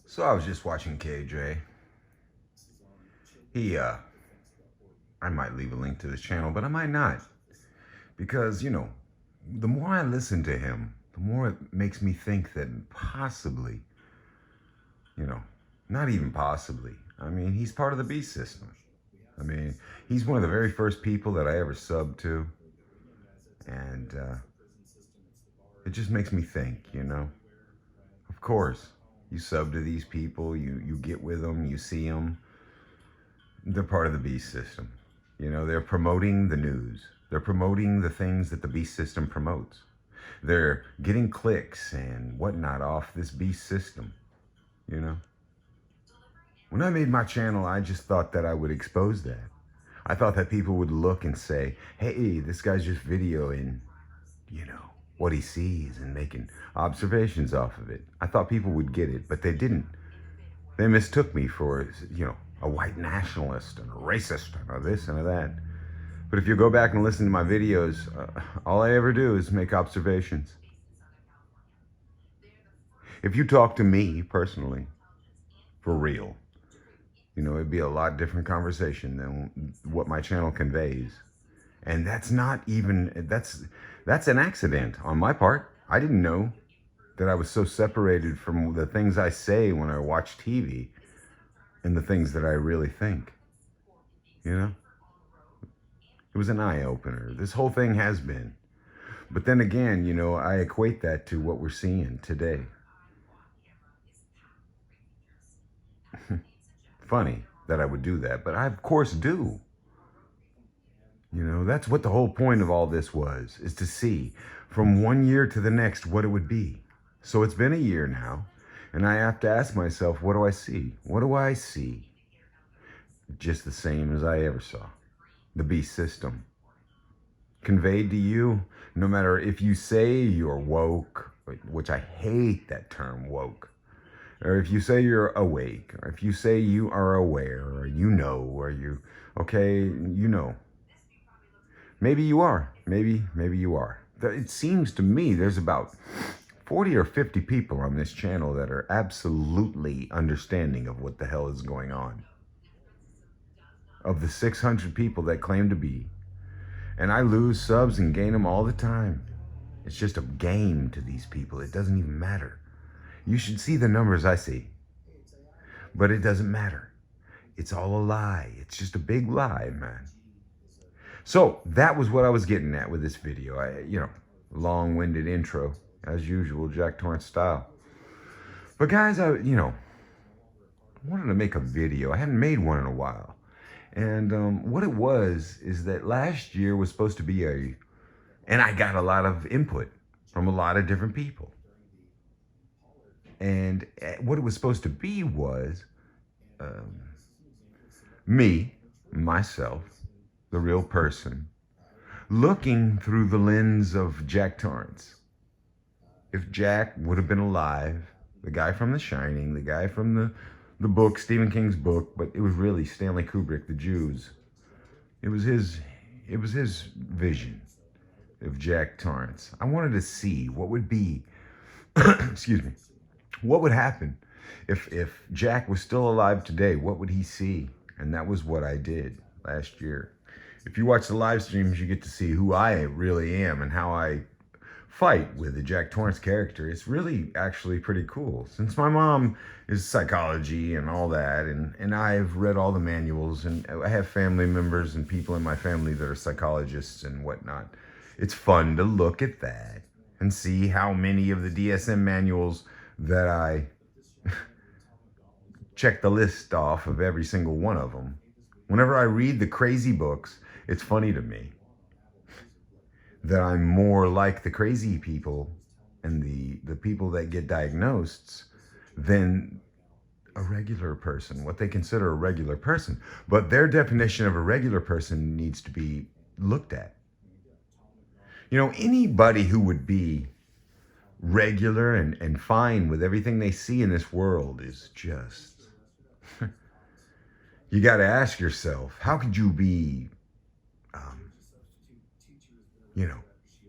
So I was just watching KJ. I might leave a link to this channel, but I might not. Because, the more I listen to him, the more it makes me think that possibly, you know, not even possibly. I mean, he's part of the beast system. I mean, he's one of the very first people that I ever subbed to. And it just makes me think. Of course, you sub to these people, you get with them, you see them. They're part of the beast system. They're promoting the news. They're promoting the things that the beast system promotes. They're getting clicks and whatnot off this beast system. You know, when I made my channel, I just thought that I would expose that. I thought that people would look and say, hey, this guy's just videoing, what he sees and making observations off of it. I thought people would get it, but they didn't. They mistook me for, a white nationalist and a racist and a this and a that. But if you go back and listen to my videos, all I ever do is make observations. If you talk to me personally, for real, it'd be a lot different conversation than what my channel conveys. And that's not even, that's an accident on my part. I didn't know that I was so separated from the things I say when I watch TV and the things that I really think. It was an eye-opener. This whole thing has been. But then again, I equate that to what we're seeing today. Funny that I would do that, but I of course do. That's what the whole point of all this was, is to see from one year to the next what it would be. So it's been a year now, and I have to ask myself, what do I see? What do I see? Just the same as I ever saw. The beast system. Conveyed to you, no matter if you say you're woke, which I hate that term, woke, or if you say you're awake, or if you say you are aware, or or maybe you are, maybe you are. It seems to me there's about 40 or 50 people on this channel that are absolutely understanding of what the hell is going on. Of the 600 people that claim to be. And I lose subs and gain them all the time. It's just a game to these people. It doesn't even matter. You should see the numbers I see. But it doesn't matter. It's all a lie. It's just a big lie, man. So that was what I was getting at with this video. Long-winded intro, as usual, Jack Torrance style. But guys, I wanted to make a video. I hadn't made one in a while. And what it was is that last year was supposed to be and I got a lot of input from a lot of different people. And what it was supposed to be was myself, the real person, looking through the lens of Jack Torrance. If Jack would have been alive, the guy from The Shining, the guy from the book, Stephen King's book, but it was really Stanley Kubrick, The Jews. It was his vision of Jack Torrance. I wanted to see what would be, excuse me, what would happen if Jack was still alive today. What would he see? And that was what I did last year. If you watch the live streams, you get to see who I really am and how I fight with the Jack Torrance character. It's really actually pretty cool. Since my mom is psychology and all that, and I've read all the manuals, and I have family members and people in my family that are psychologists and whatnot, it's fun to look at that and see how many of the DSM manuals that I check the list off of every single one of them. Whenever I read the crazy books, it's funny to me that I'm more like the crazy people and the people that get diagnosed than a regular person, what they consider a regular person. But their definition of a regular person needs to be looked at. Anybody who would be regular and fine with everything they see in this world is just... You got to ask yourself, how could you be,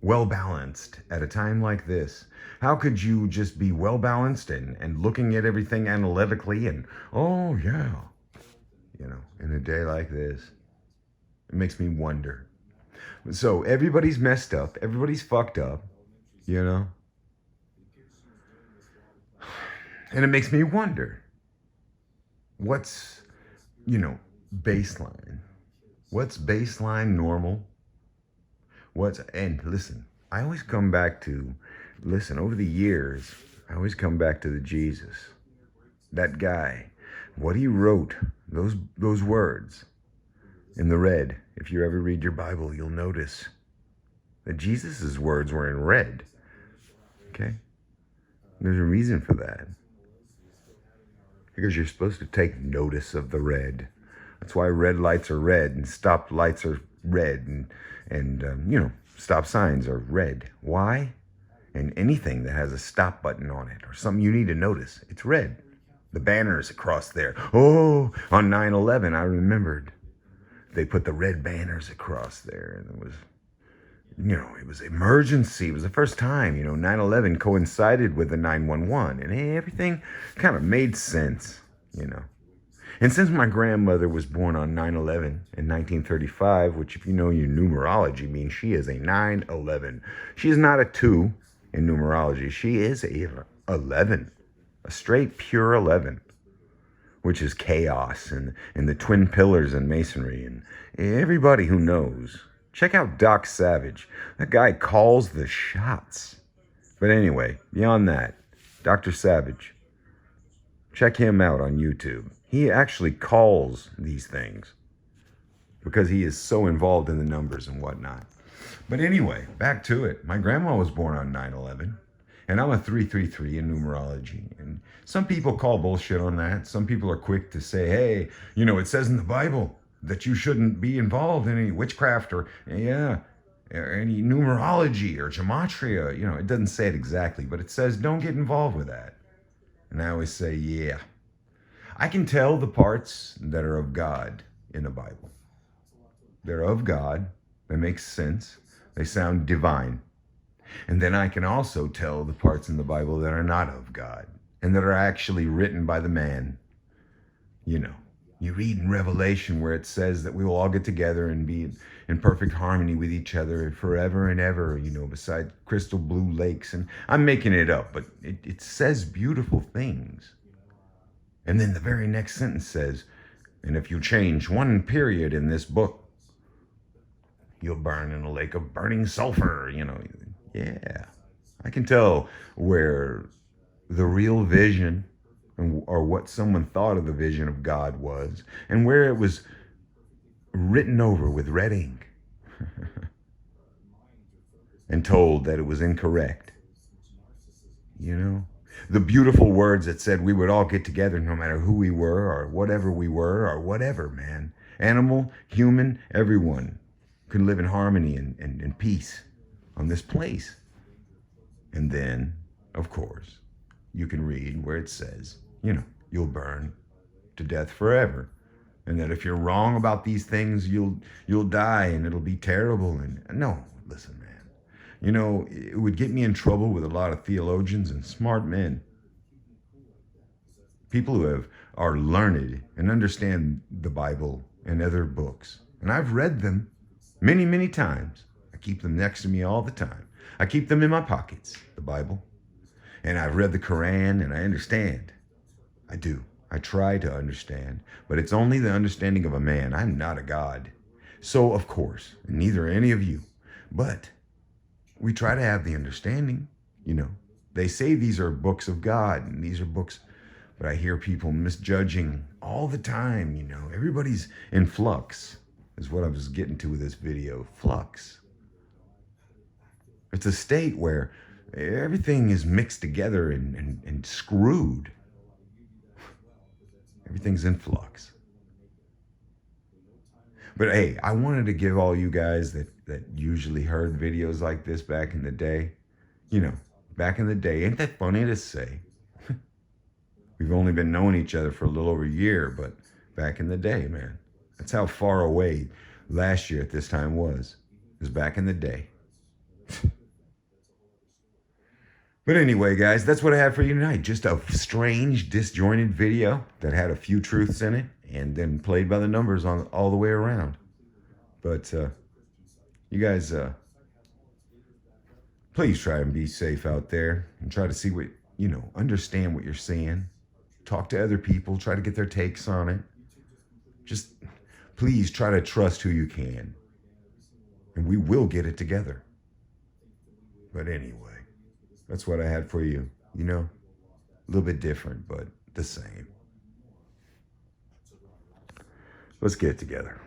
well balanced at a time like this? How could you just be well balanced and looking at everything analytically and, oh, yeah, in a day like this? It makes me wonder. So everybody's messed up, everybody's fucked up, you know? And it makes me wonder what's, you know, baseline? What's baseline normal? And listen, I always come back to, listen, over the years, I always come back to the Jesus. That guy, what he wrote, those words in the red. If you ever read your Bible, you'll notice that Jesus' words were in red. Okay? There's a reason for that. Because you're supposed to take notice of the red. That's why red lights are red and stop lights are red and stop signs are red. Why? And anything that has a stop button on it or something you need to notice, it's red. The banners across there. Oh, on 9/11, I remembered they put the red banners across there, and it was emergency. It was the first time, 9/11 coincided with the 911, and everything kind of made sense, And since my grandmother was born on 9/11 in 1935, which if you know your numerology means she is a 9/11. She is not a 2 in numerology. She is a 11, a straight pure 11, which is chaos and the twin pillars in masonry. And everybody who knows, check out Doc Savage. That guy calls the shots. But anyway, beyond that, Dr. Savage, check him out on YouTube. He actually calls these things because he is so involved in the numbers and whatnot. But anyway, back to it. My grandma was born on 9/11, and I'm a 333 in numerology. And some people call bullshit on that. Some people are quick to say, hey, it says in the Bible that you shouldn't be involved in any witchcraft or any numerology or gematria. It doesn't say it exactly, but it says don't get involved with that. And I always say, yeah. I can tell the parts that are of God in the Bible. They're of God. They make sense. They sound divine. And then I can also tell the parts in the Bible that are not of God and that are actually written by the man. You read in Revelation where it says that we will all get together and be in perfect harmony with each other forever and ever, beside crystal blue lakes. And I'm making it up, but it says beautiful things. And then the very next sentence says, and if you change one period in this book, you'll burn in a lake of burning sulfur, Yeah, I can tell where the real vision or what someone thought of the vision of God was and where it was written over with red ink and told that it was incorrect. The beautiful words that said we would all get together no matter who we were or whatever, man. Animal, human, everyone could live in harmony and peace on this place. And then, of course, you can read where it says, you'll burn to death forever. And that if you're wrong about these things, you'll die and it'll be terrible. And no, listen, man. It would get me in trouble with a lot of theologians and smart men. People who are learned and understand the Bible and other books. And I've read them many, many times. I keep them next to me all the time. I keep them in my pockets, the Bible. And I've read the Quran and I understand. I do. I try to understand. But it's only the understanding of a man. I'm not a God. So, of course, neither are any of you. But we try to have the understanding, They say these are books of God and these are books, but I hear people misjudging all the time, Everybody's in flux, is what I was getting to with this video. Flux. It's a state where everything is mixed together and screwed. Everything's in flux. But hey, I wanted to give all you guys that usually heard videos like this back in the day, back in the day, ain't that funny to say? We've only been knowing each other for a little over a year, but back in the day, man, that's how far away last year at this time was back in the day. But anyway, guys, that's what I had for you tonight. Just a strange, disjointed video that had a few truths in it and then played by the numbers on all the way around. But you guys, please try and be safe out there and try to see what, understand what you're seeing. Talk to other people, try to get their takes on it. Just please try to trust who you can. And we will get it together. But anyway, that's what I had for you. A little bit different, but the same. Let's get it together.